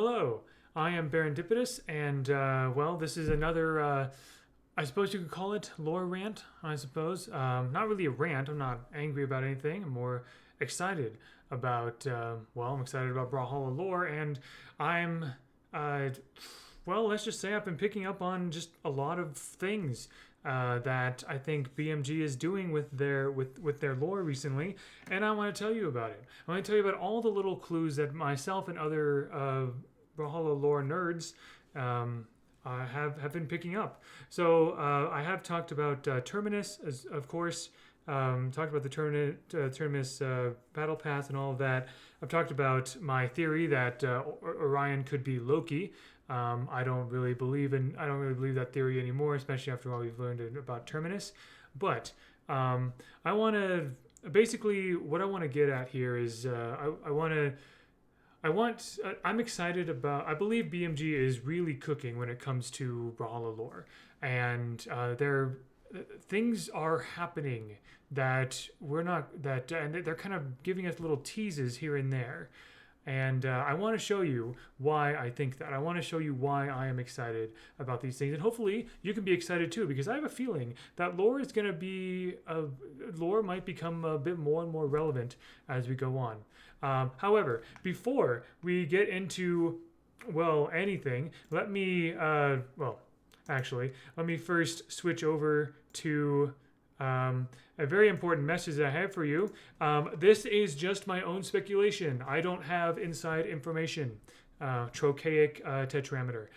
Hello, I am Barendipitous, and this is another, I suppose you could call it lore rant, I suppose. Not really a rant, I'm not angry about anything, I'm more excited about, I'm excited about Brawlhalla lore, and I'm, uh, let's just say I've been picking up on just a lot of things. That I think BMG is doing with their lore recently, and I want to tell you about it. I want to tell you about all the little clues that myself and other Brawlhalla lore nerds have been picking up. So I have talked about Terminus, as, of course. Talked about the Terminus battle pass and all of that. I've talked about my theory that Orion could be Loki. I don't really believe that theory anymore, especially after all we've learned about Terminus. But I want to basically what I want to get at here is I'm excited about. I believe BMG is really cooking when it comes to Brawlhalla lore, and things are happening that we're not that, and they're kind of giving us little teases here and there. And I want to show you why I think that. I want to show you why I am excited about these things. And hopefully you can be excited too, because I have a feeling that lore might become a bit more and more relevant as we go on. However, before we get into, anything, let me first switch over to a very important message that I have for you. This is just my own speculation. I don't have inside information. Trochaic tetrameter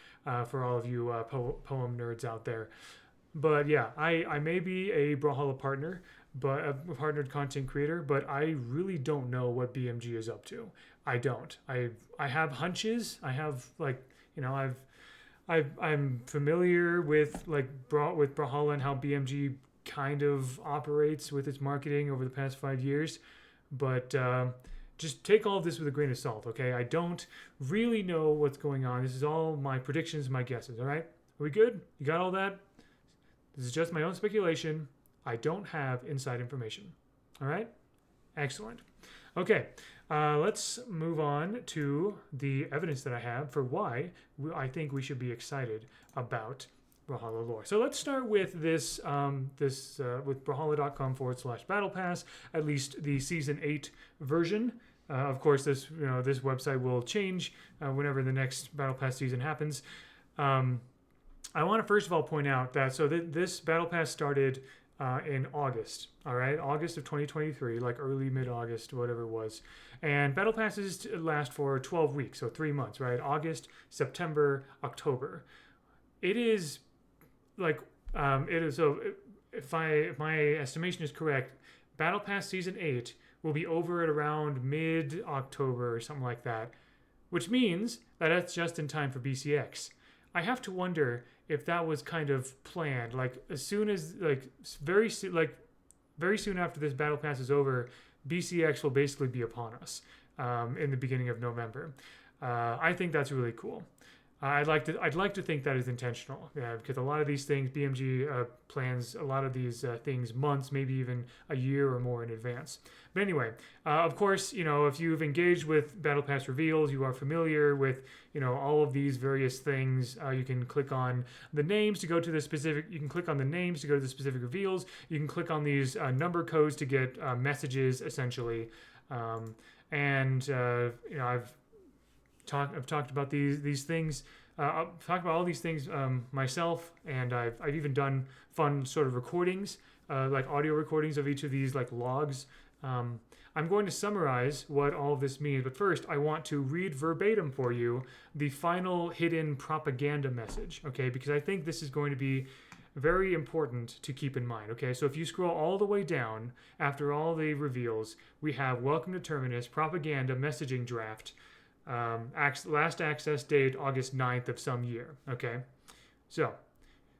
for all of you poem nerds out there. But yeah, I may be a Brawlhalla partner, but a partnered content creator, but I really don't know what BMG is up to. I don't. I have hunches. I have I'm familiar with with Brawlhalla and how BMG kind of operates with its marketing over the past 5 years, but just take all of this with a grain of salt, okay? I don't really know what's going on. This is all my predictions, my guesses, all right? Are we good? You got all that? This is just my own speculation. I don't have inside information, all right? Excellent. Okay, let's move on to the evidence that I have for why I think we should be excited about Brawlhalla lore. So let's start with this, with brawlhalla.com/battle pass, at least the season 8 version. Of course, this website will change whenever the next battle pass season happens. I want to first of all point out that this battle pass started in August, all right, August of 2023, like early mid-August, whatever it was, and battle passes last for 12 weeks, so 3 months, right? August, September, October. It is if my estimation is correct, Battle Pass Season 8 will be over at around mid-October or something like that, which means that that's just in time for BCX. I have to wonder if that was kind of planned, very soon after this Battle Pass is over, BCX will basically be upon us in the beginning of November. I think that's really cool. I'd like to think that is intentional, because a lot of these things, BMG plans a lot of these things months, maybe even a year or more in advance. But anyway, of course, if you've engaged with Battle Pass reveals, you are familiar with all of these various things. You can click on the names to go to the specific. You can click on the names to go to the specific reveals. You can click on these number codes to get messages, essentially. I've talked about these things. I've talked about all these things myself, and I've even done fun sort of recordings, like audio recordings of each of these logs. I'm going to summarize what all of this means, but first I want to read verbatim for you the final hidden propaganda message, okay? Because I think this is going to be very important to keep in mind, okay? So if you scroll all the way down after all the reveals, we have Welcome to Terminus propaganda messaging draft. Last access date August 9th of some year. Okay, so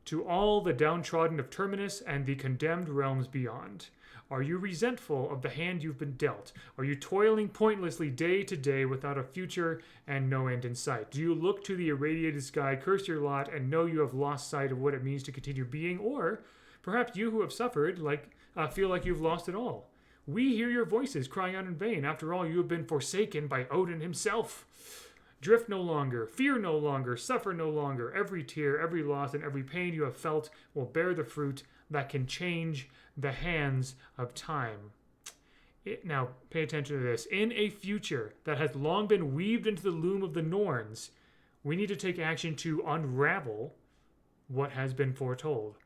to all the downtrodden of Terminus and the condemned realms beyond, are you resentful of the hand you've been dealt? Are you toiling pointlessly day to day without a future and no end in sight? Do you look to the irradiated sky, curse your lot, and know you have lost sight of what it means to continue being? Or perhaps you who have suffered feel like you've lost it all. We hear your voices crying out in vain. After all, you have been forsaken by Odin himself. Drift no longer, fear no longer, suffer no longer. Every tear, every loss, and every pain you have felt will bear the fruit that can change the hands of time. Now, pay attention to this. In a future that has long been weaved into the loom of the Norns, we need to take action to unravel what has been foretold.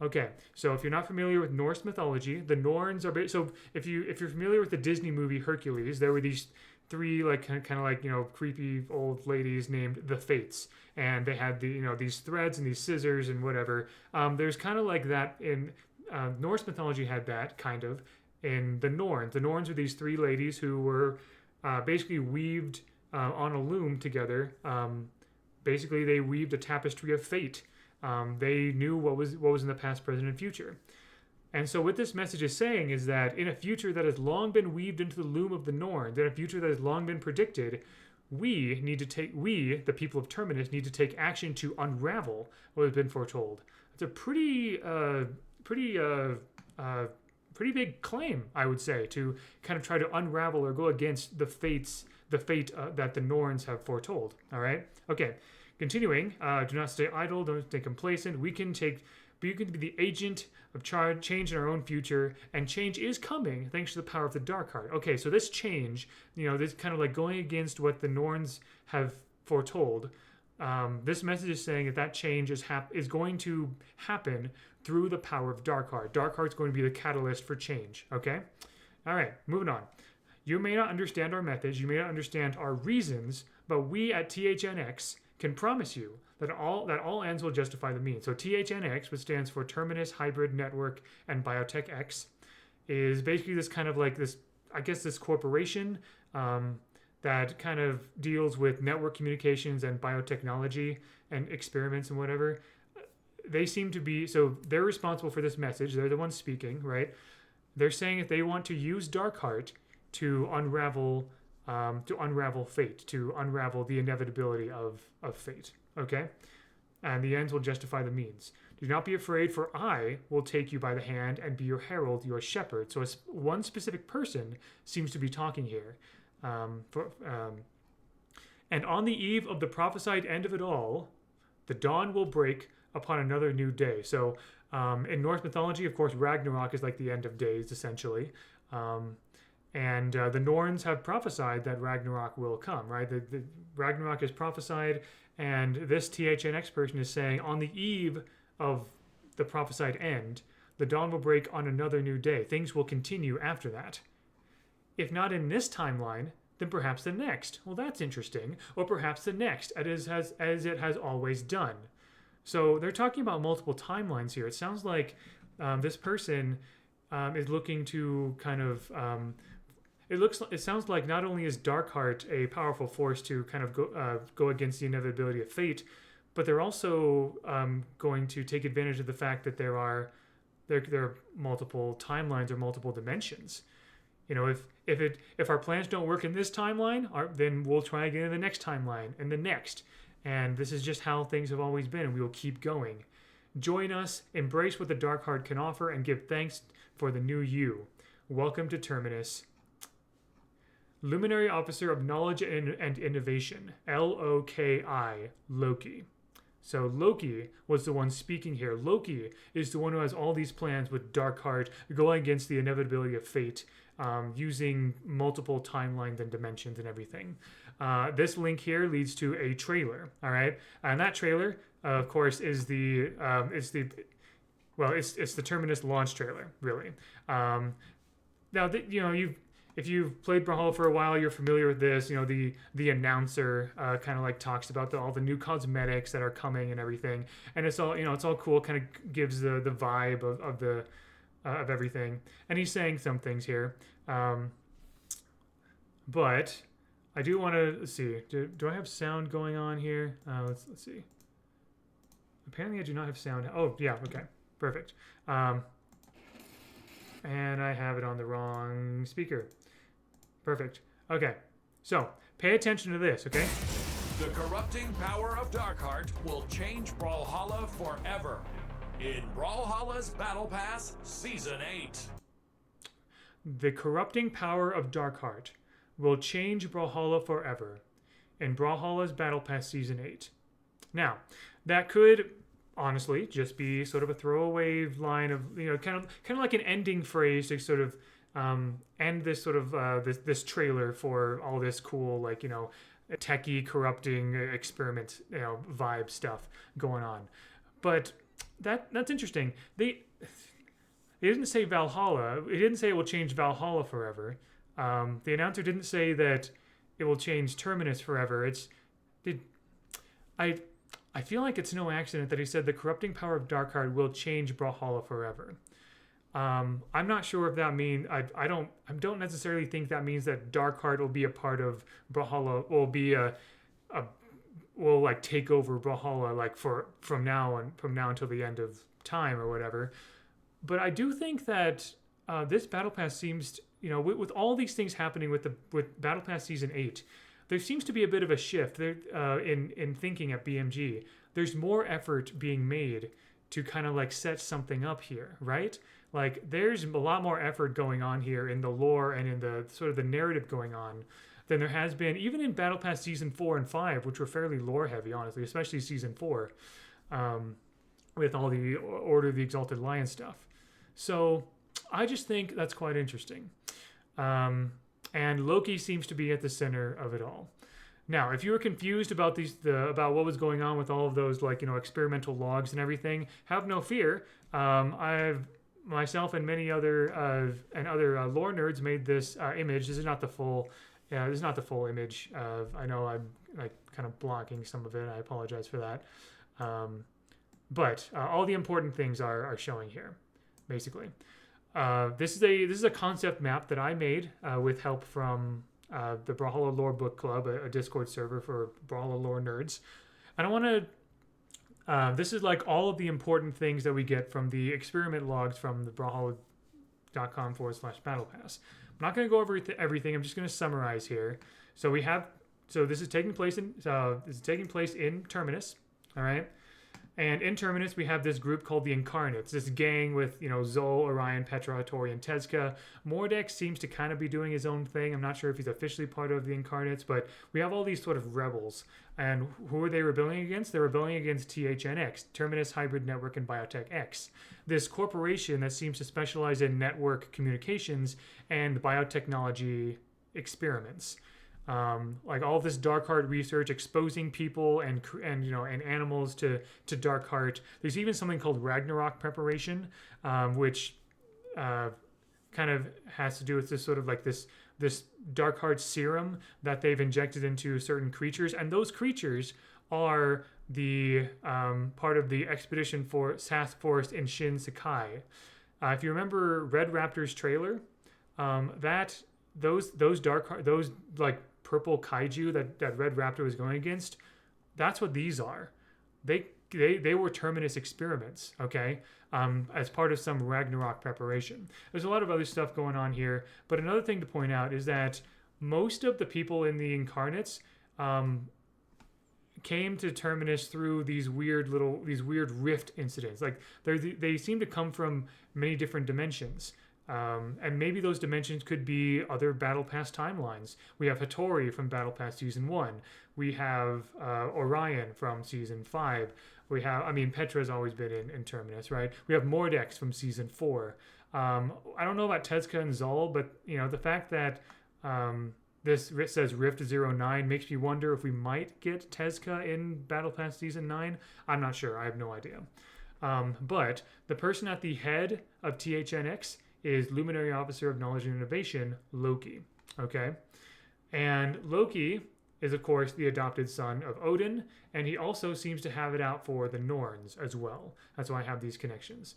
Okay, so if you're not familiar with Norse mythology, the Norns are so if you're familiar with the Disney movie Hercules, there were these three like kind of like creepy old ladies named the Fates, and they had these threads and these scissors and whatever. There's kind of like that in Norse mythology had that kind of in the Norns. The Norns were these three ladies who were basically weaved on a loom together. Basically, they weaved a tapestry of fate. They knew what was in the past, present, and future. And so what this message is saying is that in a future that has long been weaved into the loom of the Norns, in a future that has long been predicted, we, the people of Terminus, need to take action to unravel what has been foretold. It's a pretty big claim, I would say, to kind of try to unravel or go against the fate that the Norns have foretold. All right? Okay. Continuing, do not stay idle, don't stay complacent. We can be the agent of change in our own future, and change is coming thanks to the power of the Darkheart. Okay, so this change, this kind of like going against what the Norns have foretold. This message is saying that change is going to happen through the power of Darkheart. Darkheart's going to be the catalyst for change. Okay, all right, moving on. You may not understand our methods, you may not understand our reasons, but we at THNX can promise you that all ends will justify the means. So THNX, which stands for Terminus Hybrid Network and Biotech X, is basically this kind of like this corporation that kind of deals with network communications and biotechnology and experiments and whatever. They seem to be, so they're responsible for this message. They're the ones speaking, right? They're saying that they want to use Darkheart to unravel fate, to unravel the inevitability of fate, okay? And the ends will justify the means. Do not be afraid, for I will take you by the hand and be your herald, your shepherd. So one specific person seems to be talking here. And on the eve of the prophesied end of it all, the dawn will break upon another new day. So in Norse mythology, of course, Ragnarok is like the end of days, essentially. And the Norns have prophesied that Ragnarok will come, right? The Ragnarok is prophesied, and this THNX person is saying, on the eve of the prophesied end, the dawn will break on another new day. Things will continue after that. If not in this timeline, then perhaps the next. Well, that's interesting. Or perhaps the next, as it has always done. So they're talking about multiple timelines here. It sounds like this person is looking to kind of... It sounds like not only is Darkheart a powerful force to kind of go against the inevitability of fate, but they're also going to take advantage of the fact that there are multiple timelines or multiple dimensions. If our plans don't work in this timeline, then we'll try again in the next timeline and the next. And this is just how things have always been, and we will keep going. Join us, embrace what the Darkheart can offer, and give thanks for the new you. Welcome to Terminus. Luminary Officer of Knowledge and Innovation, LOKI, Loki. So Loki was the one speaking here. Loki is the one who has all these plans with Darkheart going against the inevitability of fate, using multiple timelines and dimensions and everything. This link here leads to a trailer, all right? And that trailer, of course, is the Terminus launch trailer, really. Now, if you've played Brawlhalla for a while, you're familiar with this. The announcer kind of like talks about all the new cosmetics that are coming and everything, and it's all cool. Kind of gives the vibe of everything. And he's saying some things here, but I do want to see. Do I have sound going on here? Let's see. Apparently, I do not have sound. Oh yeah, okay, perfect. And I have it on the wrong speaker. Perfect. Okay, so pay attention to this, okay? The corrupting power of Darkheart will change Brawlhalla forever. In Brawlhalla's Battle Pass, Season 8. The corrupting power of Darkheart will change Brawlhalla forever. in Brawlhalla's Battle Pass Season 8. Now, that could honestly just be sort of a throwaway line of, kind of like an ending phrase to sort of end this sort of this trailer for all this cool, like, techie corrupting experiment, vibe stuff going on. But that's interesting. They didn't say Valhalla. It didn't say it will change Valhalla forever. The announcer didn't say that it will change Terminus forever. I feel like it's no accident that he said the corrupting power of Darkheart will change Brawlhalla forever. I'm not sure if that means I don't necessarily think that means that Darkheart will be a part of Brawlhalla, will like take over Brawlhalla like from now until the end of time or whatever. But I do think that this Battle Pass seems, with all these things happening with Battle Pass Season 8, there seems to be a bit of a shift there, in thinking at BMG. There's more effort being made to kind of like set something up here, right? Like there's a lot more effort going on here in the lore and in the sort of the narrative going on than there has been even in Battle Pass Season 4 and 5, which were fairly lore heavy, honestly, especially Season 4, with all the Order of the Exalted Lion stuff. So I just think that's quite interesting. And Loki seems to be at the center of it all. Now, if you were confused about about what was going on with all of those experimental logs and everything, have no fear. Myself and many other lore nerds made this image. This is not the full. This is not the full image. I know I'm like kind of blocking some of it. I apologize for that. But all the important things are showing here, basically. This is a concept map that I made with help from the Brawlhalla Lore Book Club, a Discord server for Brawlhalla Lore nerds. And I want to. This is like all of the important things that we get from the experiment logs from the brawlhalla.com/battle pass. I'm not going to go over everything. I'm just going to summarize here. So this is taking place in Terminus. All right. And in Terminus, we have this group called the Incarnates, this gang with, Zol, Orion, Petra, Hattori, and Tezca. Mordex seems to kind of be doing his own thing. I'm not sure if he's officially part of the Incarnates, but we have all these sort of rebels. And who are they rebelling against? They're rebelling against THNX, Terminus Hybrid Network and Biotech X, this corporation that seems to specialize in network communications and biotechnology experiments. Like all of this Darkheart research exposing people and animals to Darkheart. There's even something called Ragnarok preparation, which kind of has to do with this sort of like this Darkheart serum that they've injected into certain creatures, and those creatures are the part of the expedition for Task Force in Shin Sakai. If you remember Red Raptor's trailer, those like purple kaiju that Red Raptor was going against, that's what these are. They were Terminus experiments, okay, as part of some Ragnarok preparation. There's a lot of other stuff going on here, but another thing to point out is that most of the people in the Incarnates came to Terminus through these weird rift incidents. Like they seem to come from many different dimensions. And maybe those dimensions could be other Battle Pass timelines. We have Hattori from Battle Pass Season 1. We have Orion from Season 5. We have, Petra's always been in Terminus, right? We have Mordex from Season 4. I don't know about Tezca and Zol, but, the fact that this says Rift 09 makes me wonder if we might get Tezca in Battle Pass Season 9. I'm not sure. I have no idea. But the person at the head of THNX is Luminary Officer of Knowledge and Innovation, Loki. Okay? And Loki is, of course, the adopted son of Odin, and he also seems to have it out for the Norns as well. That's why I have these connections.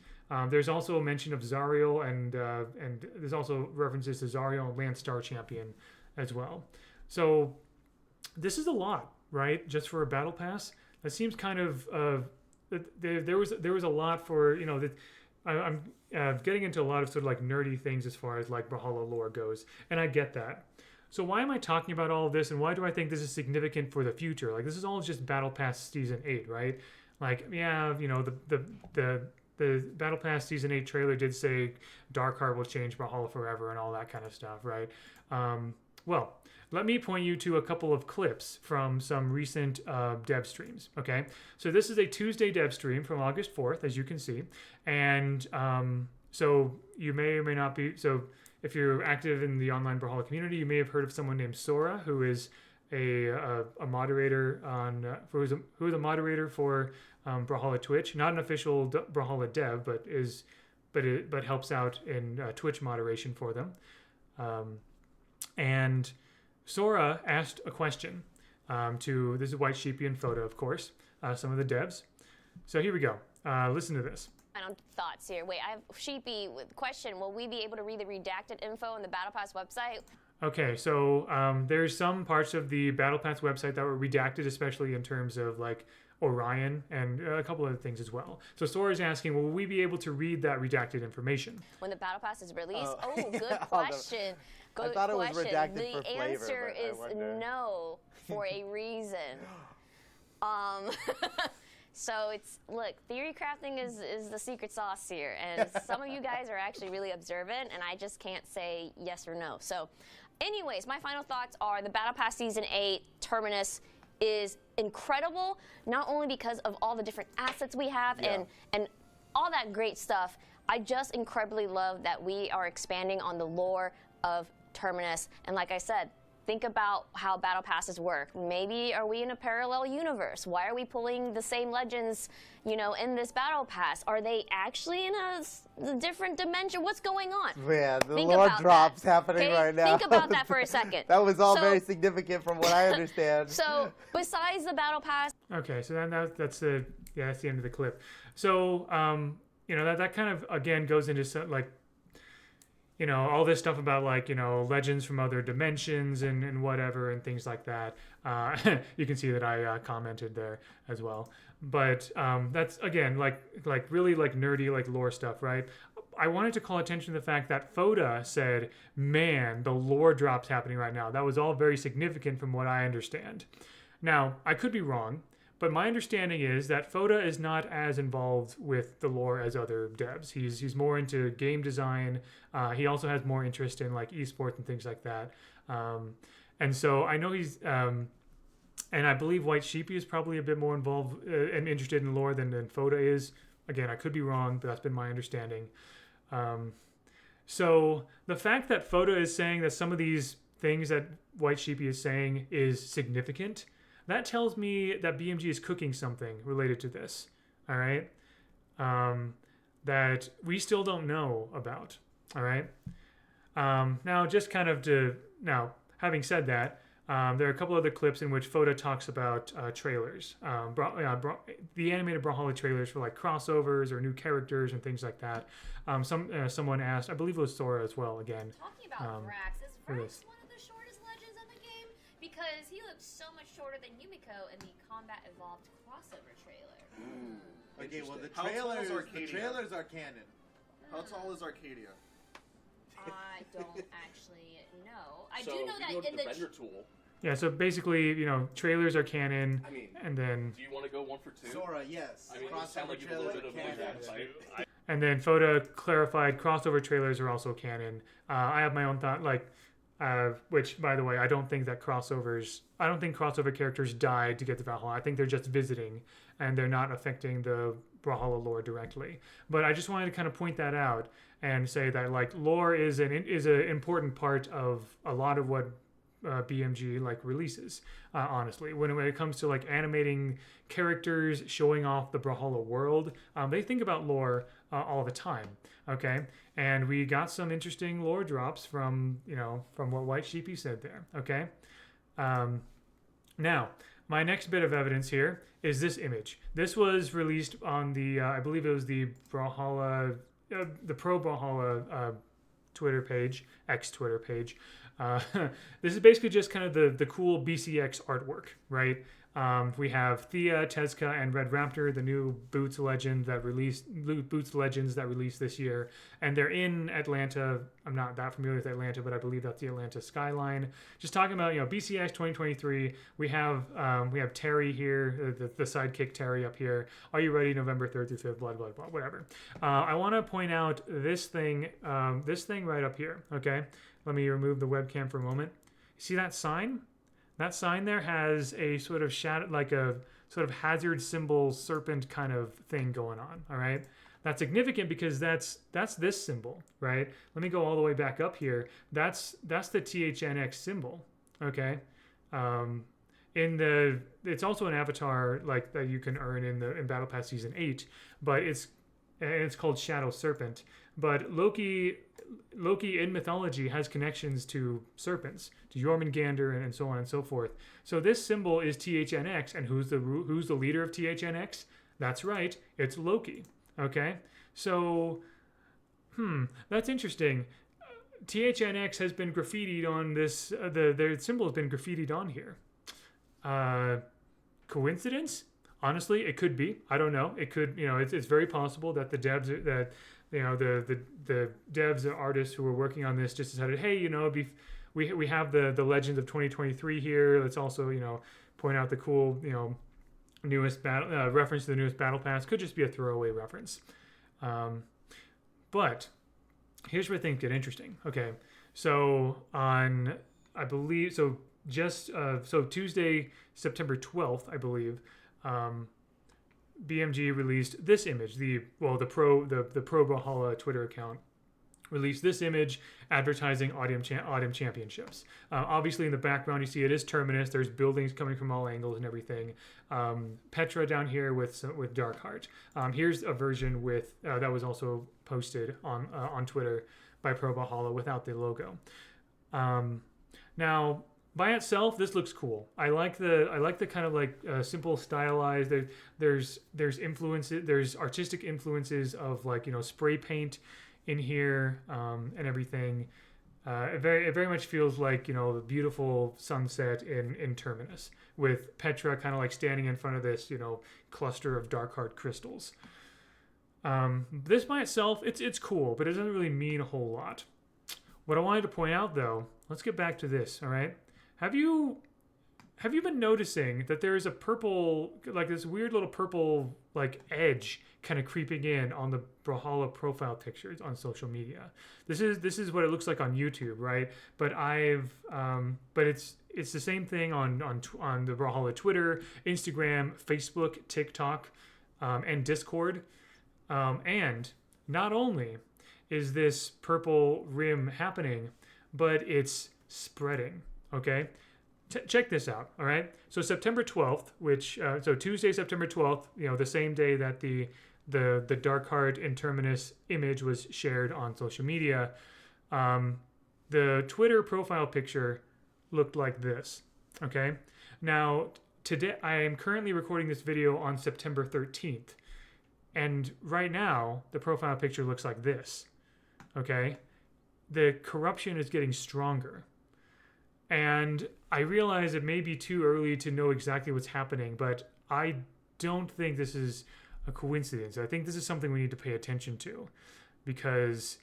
There's also a mention of Zariel, and there's also references to Zariel and Lance Star Champion as well. So this is a lot, right? Just for a battle pass. That seems kind of there was a lot for I'm getting into a lot of sort of like nerdy things as far as like Brawlhalla lore goes, and I get that. So why am I talking about all of this, and why do I think this is significant for the future? Like, this is all just Battle Pass Season 8, right? Like, yeah, the Battle Pass Season 8 trailer did say Darkheart will change Brawlhalla forever and all that kind of stuff, right? Well, let me point you to a couple of clips from some recent dev streams. Okay, so this is a Tuesday dev stream from August 4th, as you can see, and so you may or may not be. So if you're active in the online Brawlhalla community, you may have heard of someone named Sora, who is a moderator on who is a moderator for Brawlhalla Twitch. Not an official Brawlhalla dev, but helps out in Twitch moderation for them. And Sora asked a question to, this is White Sheepy and Photo, of course, some of the devs. So here we go. Listen to this. Thoughts here. Wait, I have Sheepy with question. Will we be able to read the redacted info on the Battle Pass website? Okay, so there's some parts of the Battle Pass website that were redacted, especially in terms of like Orion and a couple other things as well. So Sora's asking, will we be able to read that redacted information? When the Battle Pass is released? Oh, good question. I thought it was redacted the for flavor. answer is no for a reason. So it's, look, theory crafting is the secret sauce here, and some of you guys are actually really observant, and I just can't say yes or no. So anyways, my final thoughts are the Battle Pass Season 8 Terminus is incredible, not only because of all the different assets we have and all that great stuff. I just incredibly love that we are expanding on the lore of Terminus, and like I said, think about how battle passes work. Maybe are we in a parallel universe? Why are we pulling the same legends, you know, in this battle pass? Are they actually in a different dimension? What's going on? Man, the lore drops happening right now. Think about that for a second. That was all very significant from what I understand. So besides the battle pass. Okay, so then that's the end of the clip. So you know, that kind of again goes into some, like, you know, all this stuff about, like, you know, legends from other dimensions and whatever and things like that. You can see that I commented there as well. But that's, again, like really like nerdy, like lore stuff, right? I wanted to call attention to the fact that Foda said, man, the lore drops happening right now. That was all very significant from what I understand. Now, I could be wrong, but my understanding is that Foda is not as involved with the lore as other devs. He's more into game design. He also has more interest in like esports and things like that. And so I know he's, and I believe White Sheepy is probably a bit more involved and interested in lore than Foda is. Again, I could be wrong, but that's been my understanding. So the fact that Foda is saying that some of these things that White Sheepy is saying is significant, that tells me that BMG is cooking something related to this, all right, that we still don't know about, all right? Now, just kind of having said that, there are a couple other clips in which Foda talks about trailers, the animated Brawlhalla trailers for like crossovers or new characters and things like that. Someone asked, I believe it was Sora as well, again. Talking about Vrax, is Vrax one of the shortest legends in the game? Because he looks so much shorter than Yumiko in the Combat Evolved crossover trailer. Okay, well the How tall is trailers are canon. How tall is Arcadia? I don't actually know. I So do know you that go to in the the vendor tool. Yeah, so basically, you know, trailers are canon, I mean, and then do you want to go 1 for 2? Sora, yes. I mean, you sound like you have a little bit of a and then Foda clarified crossover trailers are also canon. I have my own thought, like, which, by the way, I don't think crossover characters died to get to Valhalla. I think they're just visiting, and they're not affecting the Brawlhalla lore directly. But I just wanted to kind of point that out and say that, like, lore is an important part of a lot of what BMG like releases. Honestly, when it comes to like animating characters, showing off the Brawlhalla world, they think about lore all the time. Okay, and we got some interesting lore drops from what White Sheepy said there. Okay, now my next bit of evidence here is this image. This was released on the I believe it was the Brawlhalla, the Pro Brawlhalla Twitter page, X-Twitter page. This is basically just kind of the cool BCX artwork, right? We have Thea, Tezka, and Red Raptor, the new Boots Legends that released this year, and they're in Atlanta. I'm not that familiar with Atlanta, but I believe that's the Atlanta skyline. Just talking about BCX 2023. We have Terry here, the sidekick Terry up here. Are you ready? November 3rd through 5th. Blah blah blah. Whatever. I want to point out this thing right up here. Okay, let me remove the webcam for a moment. see that sign? That sign there has a sort of shadow, like a sort of hazard symbol serpent kind of thing going on. All right. That's significant because that's this symbol, right? Let me go all the way back up here. That's the THNX symbol. Okay. It's also an avatar like that you can earn in Battle Pass Season 8, but it's called Shadow Serpent. But Loki in mythology has connections to serpents, to Jormungandr and so on and so forth. So this symbol is THNX, and who's the leader of THNX? That's right, it's Loki. Okay, so that's interesting. THNX has been graffitied on this. Their symbol has been graffitied on here. Coincidence? Honestly, it could be. I don't know. It could. It's very possible that the devs the devs and artists who were working on this just decided, hey, we have the Legends of 2023 here. Let's also point out the cool newest battle reference to the newest battle pass. Could just be a throwaway reference. But here's where things get interesting. Okay, so Tuesday, September 12th, I believe, BMG released this image. The Pro Brawlhalla Twitter account released this image advertising Autumn Championships. Obviously, in the background, you see it is Terminus. There's buildings coming from all angles and everything. Petra down here with Darkheart. Here's a version with that was also posted on Twitter by Pro Brawlhalla without the logo. Now, by itself, this looks cool. I like the kind of like simple stylized. There's influences. There's artistic influences of like spray paint in here and everything. It very much feels like the beautiful sunset in Terminus with Petra kind of like standing in front of this cluster of Darkheart crystals. This by itself, it's cool, but it doesn't really mean a whole lot. What I wanted to point out though, let's get back to this. All right. Have you been noticing that there is a purple, like this weird little purple like edge kind of creeping in on the Brawlhalla profile pictures on social media? This is what it looks like on YouTube, right? But it's the same thing on the Brawlhalla Twitter, Instagram, Facebook, TikTok, and Discord. And not only is this purple rim happening, but it's spreading. Okay, check this out. All right, so September 12th, so Tuesday, September 12th, the same day that the Darkheart and Terminus image was shared on social media, the Twitter profile picture looked like this. Okay, now today I am currently recording this video on September 13th, and right now the profile picture looks like this. Okay, the corruption is getting stronger. And I realize it may be too early to know exactly what's happening, but I don't think this is a coincidence. I think this is something we need to pay attention to, because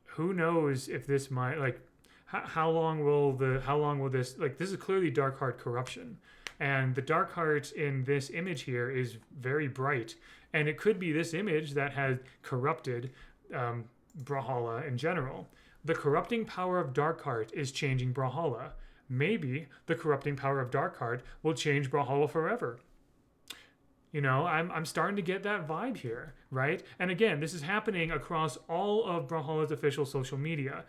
who knows if this might, like, how long will this, like, this is clearly Darkheart corruption. And the Darkheart in this image here is very bright. And it could be this image that has corrupted Brawlhalla in general. The corrupting power of Darkheart is changing Brawlhalla. Maybe the corrupting power of Darkheart will change Brawlhalla forever. I'm starting to get that vibe here, right? And again, this is happening across all of Brawlhalla's official social media.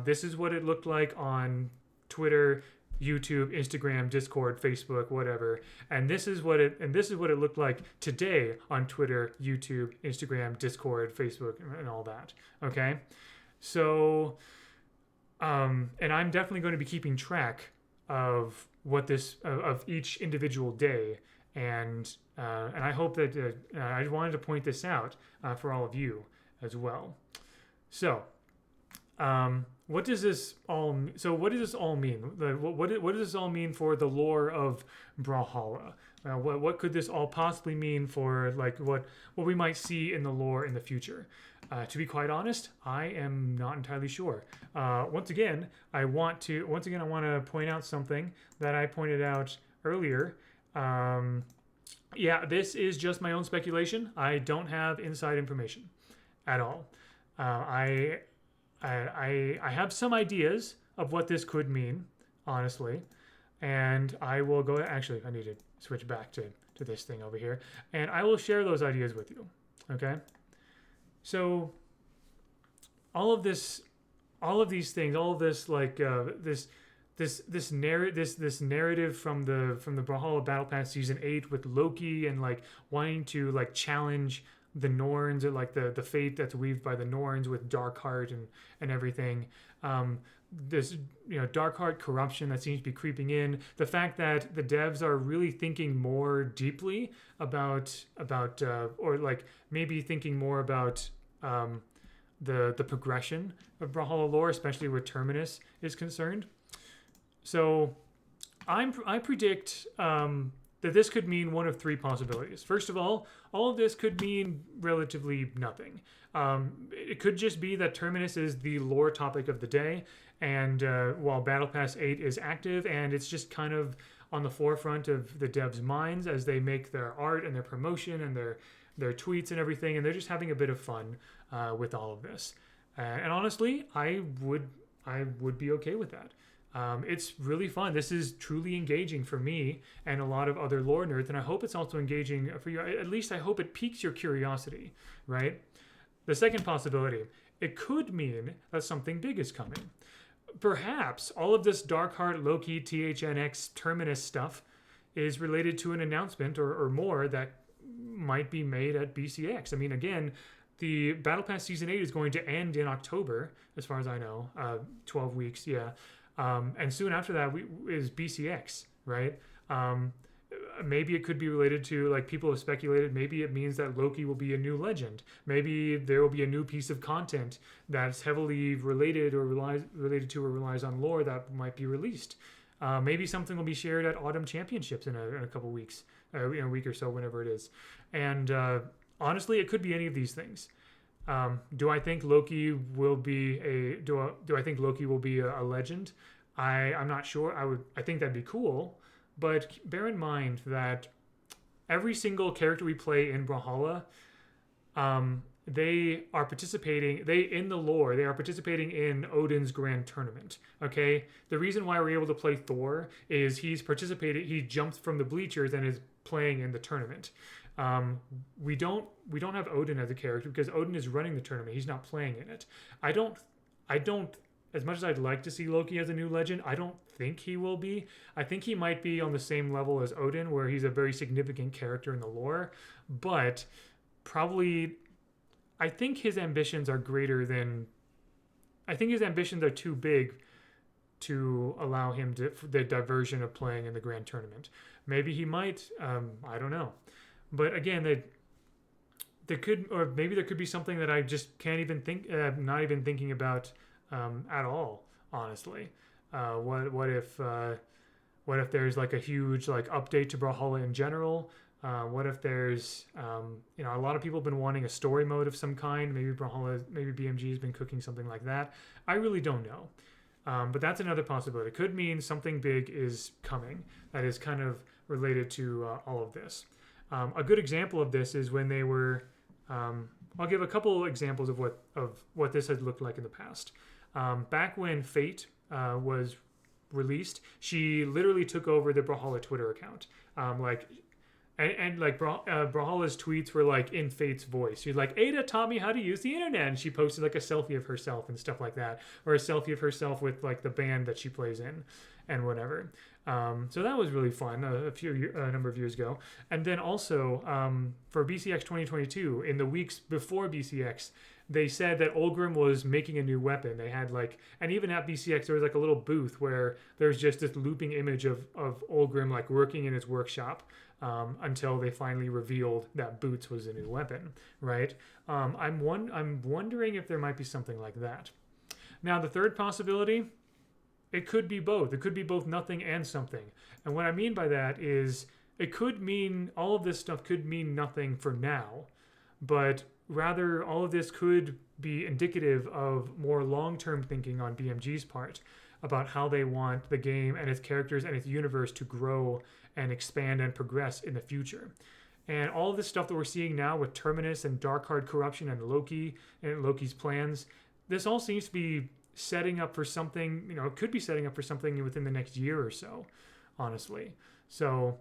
This is what it looked like on Twitter, YouTube, Instagram, Discord, Facebook, whatever. And this is what it looked like today on Twitter, YouTube, Instagram, Discord, Facebook, and all that. Okay? So, and I'm definitely going to be keeping track of of each individual day, and I hope that I wanted to point this out for all of you as well. So, what does this all mean? What does this all mean? What does this all mean for the lore of Brawlhalla? What could this all possibly mean for like what we might see in the lore in the future? To be quite honest, I am not entirely sure. Once again, I want to point out something that I pointed out earlier. Yeah, this is just my own speculation. I don't have inside information at all. I have some ideas of what this could mean. honestly. And I will go. Actually, I need to switch back to this thing over here, and I will share those ideas with you. Okay. So all of this, all of these things, all of this this narrative from the Brawlhalla Battle Pass season 8 with Loki and like wanting to like challenge the Norns, or like the fate that's weaved by the Norns with Darkheart and everything. This Darkheart corruption that seems to be creeping in. The fact that the devs are really thinking more deeply about or like maybe thinking more about the progression of Brawlhalla lore, especially where Terminus is concerned. So I predict that this could mean one of three possibilities. First of all of this could mean relatively nothing. It could just be that Terminus is the lore topic of the day, and while Battle Pass 8 is active, and it's just kind of on the forefront of the devs' minds as they make their art and their promotion and their tweets and everything, and they're just having a bit of fun with all of this. And honestly, I would be okay with that. It's really fun. This is truly engaging for me and a lot of other lore nerds, and I hope it's also engaging for you. At least I hope it piques your curiosity, right? The second possibility, it could mean that something big is coming. Perhaps all of this Darkheart, Loki, THNX, Terminus stuff is related to an announcement or more that might be made at BCX. I mean, again, the Battle Pass Season 8 is going to end in October, as far as I know, 12 weeks, yeah. And soon after that is BCX, right? Maybe it could be related to, like, people have speculated, maybe it means that Loki will be a new legend. Maybe there will be a new piece of content that's heavily related to or relies on lore that might be released. Maybe something will be shared at Autumn Championships in a couple weeks, in a week or so, whenever it is. And honestly, it could be any of these things. Do I think Loki will be a legend? I'm not sure. I think that'd be cool, but bear in mind that every single character we play in Brawlhalla, they are participating. In the lore, they are participating in Odin's grand tournament. Okay, the reason why we're able to play Thor is he's participated. He jumped from the bleachers and is playing in the tournament. We don't have Odin as a character because Odin is running the tournament. He's not playing in it. I don't, as much as I'd like to see Loki as a new legend, I don't think he will be. I think he might be on the same level as Odin, where he's a very significant character in the lore, but probably, I think his ambitions are too big to allow him the diversion of playing in the grand tournament. Maybe he might, I don't know. But again, there could be something that I just can't even think, not even thinking about at all. Honestly, what if there's like a huge like update to Brawlhalla in general? What if there's a lot of people have been wanting a story mode of some kind? Maybe BMG has been cooking something like that. I really don't know. But that's another possibility. It could mean something big is coming that is kind of related to all of this. A good example of this is when they were. I'll give a couple examples of what this has looked like in the past. Back when Fate was released, she literally took over the Brawlhalla Twitter account. Brawlhalla's tweets were like in Fate's voice. She's like, Ada taught me how to use the internet, and she posted like a selfie of herself and stuff like that, or a selfie of herself with like the band that she plays in, and whatever. So that was really fun a number of years ago. And then also for BCX 2022, in the weeks before BCX, they said that Olgrim was making a new weapon. They had and even at BCX, there was like a little booth where there's just this looping image of Olgrim like working in his workshop until they finally revealed that Boots was a new weapon, right? I'm wondering if there might be something like that. Now, the third possibility, it could be both. It could be both nothing and something. And what I mean by that is it could mean all of this stuff could mean nothing for now, but rather all of this could be indicative of more long-term thinking on BMG's part about how they want the game and its characters and its universe to grow and expand and progress in the future. And all of this stuff that we're seeing now with Terminus and Darkheart corruption and Loki and Loki's plans, this all seems to be setting up for something, it could be setting up for something within the next year or so, honestly. So,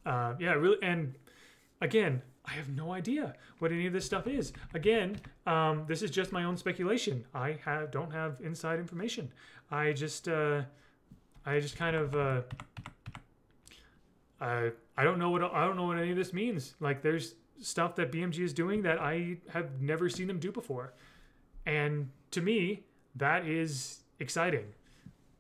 yeah, really. And again, I have no idea what any of this stuff is. Again, this is just my own speculation. I don't have inside information. I just kind of, I don't know what any of this means. Like, there's stuff that BMG is doing that I have never seen them do before, and to me, that is exciting.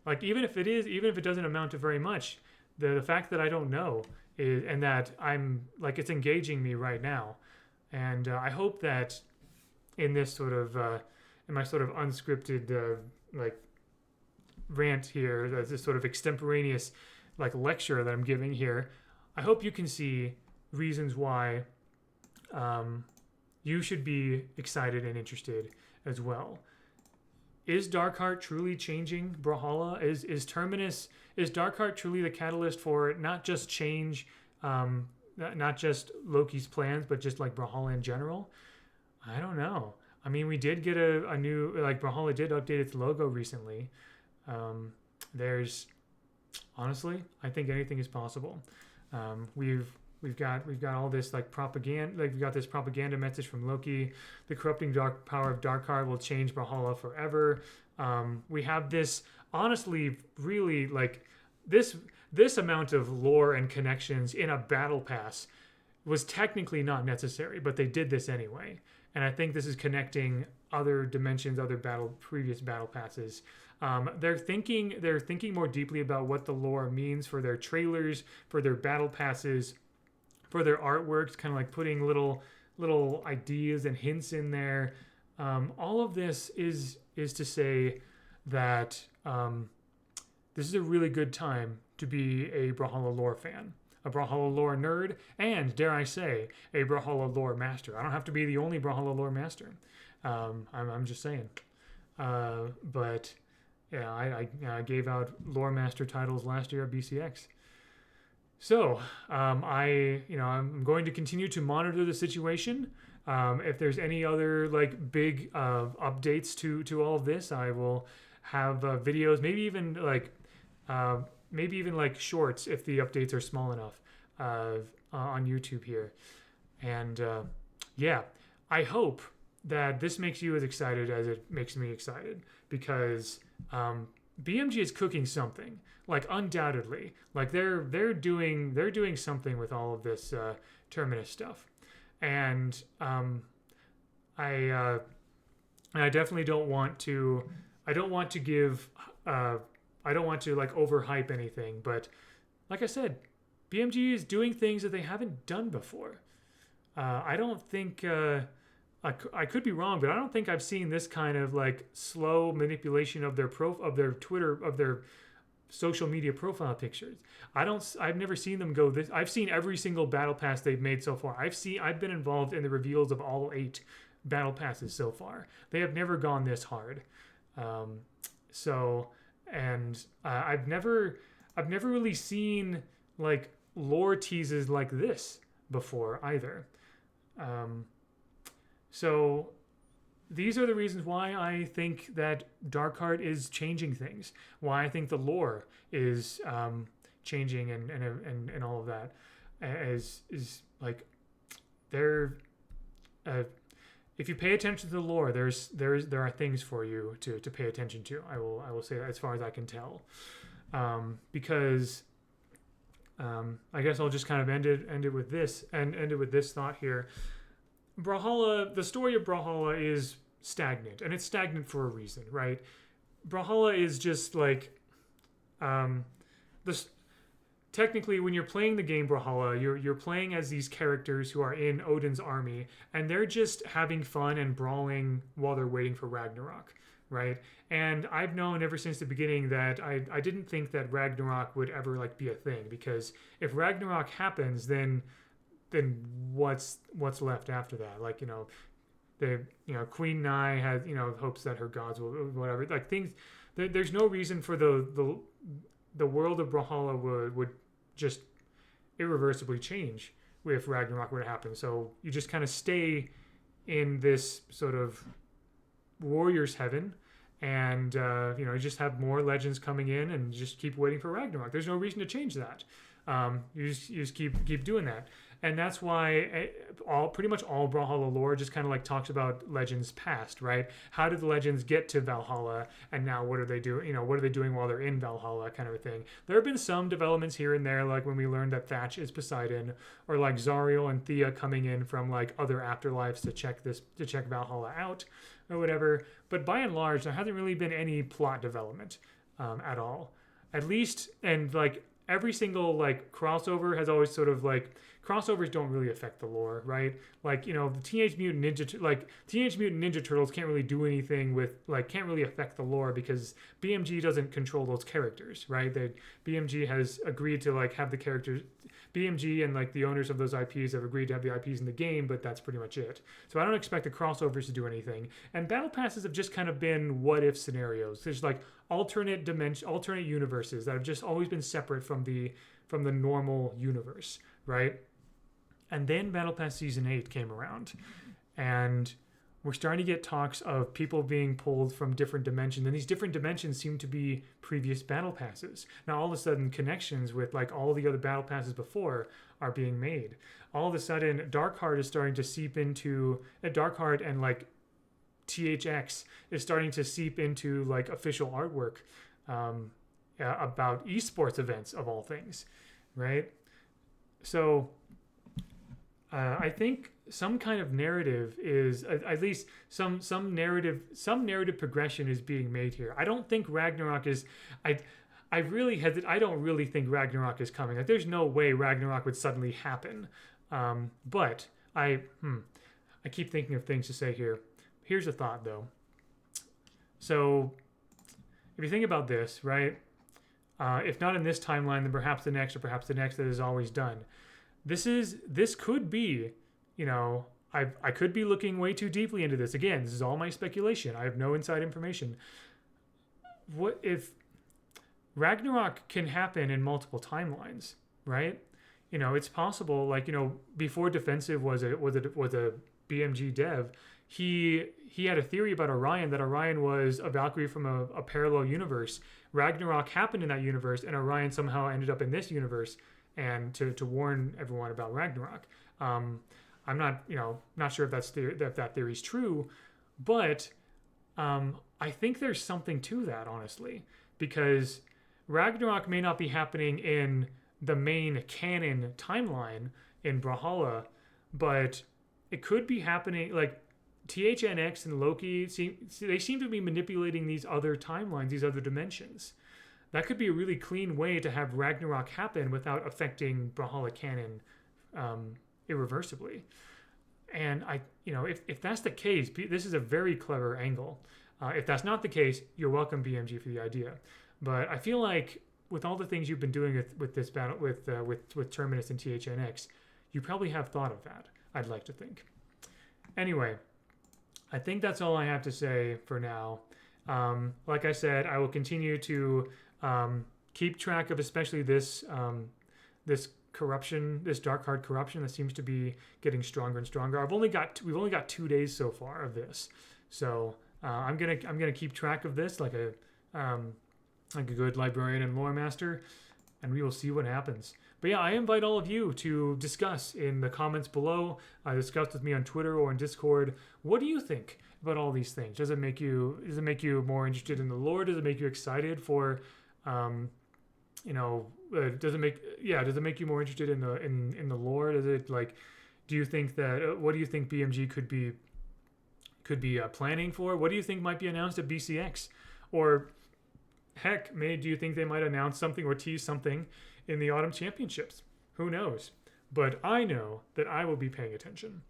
Like, even if it doesn't amount to very much, the fact that I don't know is, and that I'm like, it's engaging me right now, and I hope that in this sort of in my sort of unscripted like rant here, this sort of extemporaneous like lecture that I'm giving here, I hope you can see reasons why you should be excited and interested as well. Is Darkheart truly changing Brawlhalla? Is Darkheart truly the catalyst for not just change, not just Loki's plans, but just like Brawlhalla in general? I don't know. I mean, we did get a new, like, Brawlhalla did update its logo recently. There's, honestly, I think anything is possible. We've got all this like propaganda, like we've got this propaganda message from Loki. The corrupting dark power of Darkheart will change Brawlhalla forever. We have this, honestly, really like this amount of lore and connections in a battle pass was technically not necessary, but they did this anyway. And I think this is connecting other dimensions, previous battle passes. They're thinking more deeply about what the lore means for their trailers, for their battle passes, for their artworks, kind of like putting little ideas and hints in there. All of this is to say that this is a really good time to be a Brawlhalla lore fan, a Brawlhalla lore nerd, and, dare I say, a Brawlhalla lore master. I don't have to be the only Brawlhalla lore master. I'm just saying. But yeah, I gave out lore master titles last year at BCX. So I'm going to continue to monitor the situation. If there's any other like big updates to all of this, I will have videos, maybe even like shorts if the updates are small enough on YouTube here. And yeah, I hope that this makes you as excited as it makes me excited, because BMG is cooking something, like undoubtedly. Like they're doing something with all of this Terminus stuff, and I definitely don't want to. I don't want to give. I don't want to like overhype anything, but like I said, BMG is doing things that they haven't done before. I don't think. I could be wrong, but I don't think I've seen this kind of like slow manipulation of their social media profile pictures. I've never seen them go this. I've seen every single battle pass they've made so far. I've been involved in the reveals of all 8 battle passes so far. They have never gone this hard. I've never really seen like lore teases like this before either. So these are the reasons why I think that Darkheart is changing things, why I think the lore is changing and all of that is like they're if you pay attention to the lore, there are things for you to pay attention to. I will say that as far as I can tell, because I guess I'll just kind of end it with this thought here. Brawlhalla, the story of Brawlhalla is stagnant, and it's stagnant for a reason, right? Brawlhalla is just like technically, when you're playing the game Brawlhalla, you're playing as these characters who are in Odin's army, and they're just having fun and brawling while they're waiting for Ragnarok, right? And I've known ever since the beginning that I didn't think that Ragnarok would ever like be a thing, because if Ragnarok happens, then what's left after that? Like, Queen Nai has, hopes that her gods will, whatever, like things. There's no reason for the world of Brawlhalla would just irreversibly change if Ragnarok were to happen. So you just kind of stay in this sort of warrior's heaven, and you just have more legends coming in, and just keep waiting for Ragnarok. There's no reason to change that. You just keep doing that, and that's why pretty much all Brawlhalla lore just kind of like talks about legends past, right? How did the legends get to Valhalla, and now what are they doing? What are they doing while they're in Valhalla, kind of a thing. There have been some developments here and there, like when we learned that Thatch is Poseidon, or like Zariel and Thea coming in from like other afterlives to check Valhalla out, or whatever. But by and large, there hasn't really been any plot development at all, at least, and like. Every single like crossover has always sort of like crossovers don't really affect the lore, right? Like the Teenage Mutant Ninja Turtles can't really do anything with can't really affect the lore because BMG doesn't control those characters, right? BMG has agreed to have the characters. BMG and the owners of those IPs have agreed to have the IPs in the game, but that's pretty much it. So I don't expect the crossovers to do anything. And battle passes have just kind of been what if scenarios. There's alternate universes that have just always been separate from the normal universe, right? And then Battle Pass Season 8 came around, and we're starting to get talks of people being pulled from different dimensions, and these different dimensions seem to be previous battle passes. Now all of a sudden connections with all the other battle passes before are being made. All of a sudden Darkheart is starting to seep into Darkheart, and THX is starting to seep into official artwork about esports events of all things, right? So I think some kind of narrative is at least some narrative progression is being made here. I don't think Ragnarok is. I don't really think Ragnarok is coming. There's no way Ragnarok would suddenly happen. But I keep thinking of things to say here. Here's a thought though. So if you think about this, right? If not in this timeline, then perhaps the next, or perhaps the next that is always done. This could be, I could be looking way too deeply into this. Again, this is all my speculation. I have no inside information. What if Ragnarok can happen in multiple timelines, right? It's possible. Before Defensive was a BMG dev, he had a theory about Orion, that Orion was a Valkyrie from a parallel universe. Ragnarok happened in that universe, and Orion somehow ended up in this universe, and to warn everyone about Ragnarok. I'm not sure if that theory is true, but I think there's something to that, honestly, because Ragnarok may not be happening in the main canon timeline in Brawlhalla, but it could be happening. THNX and Loki seem to be manipulating these other timelines, these other dimensions. That could be a really clean way to have Ragnarok happen without affecting Brawlhalla canon irreversibly. And if that's the case, this is a very clever angle. If that's not the case, you're welcome, BMG, for the idea. But I feel like with all the things you've been doing with this battle with Terminus and THNX, you probably have thought of that. I'd like to think. Anyway, I think that's all I have to say for now. Like I said, I will continue to keep track of especially this corruption, this Darkheart corruption that seems to be getting stronger and stronger. We've only got 2 days so far of this, so I'm gonna keep track of this like a good librarian and lore master, and we will see what happens. But yeah, I invite all of you to discuss in the comments below. Discuss with me on Twitter or on Discord. What do you think about all these things? Does it make you more interested in the lore? Does it make you excited for, does it make you more interested in the lore? Does it do you think that what do you think BMG could be planning for? What do you think might be announced at BCX? Or heck, do you think they might announce something or tease something in the Autumn Championships? Who knows? But I know that I will be paying attention,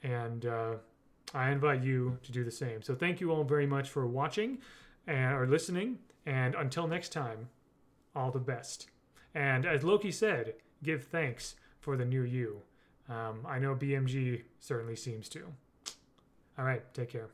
and I invite you to do the same. So thank you all very much for watching or listening, and until next time, all the best. And as Loki said, give thanks for the new you. I know BMG certainly seems to. All right, take care.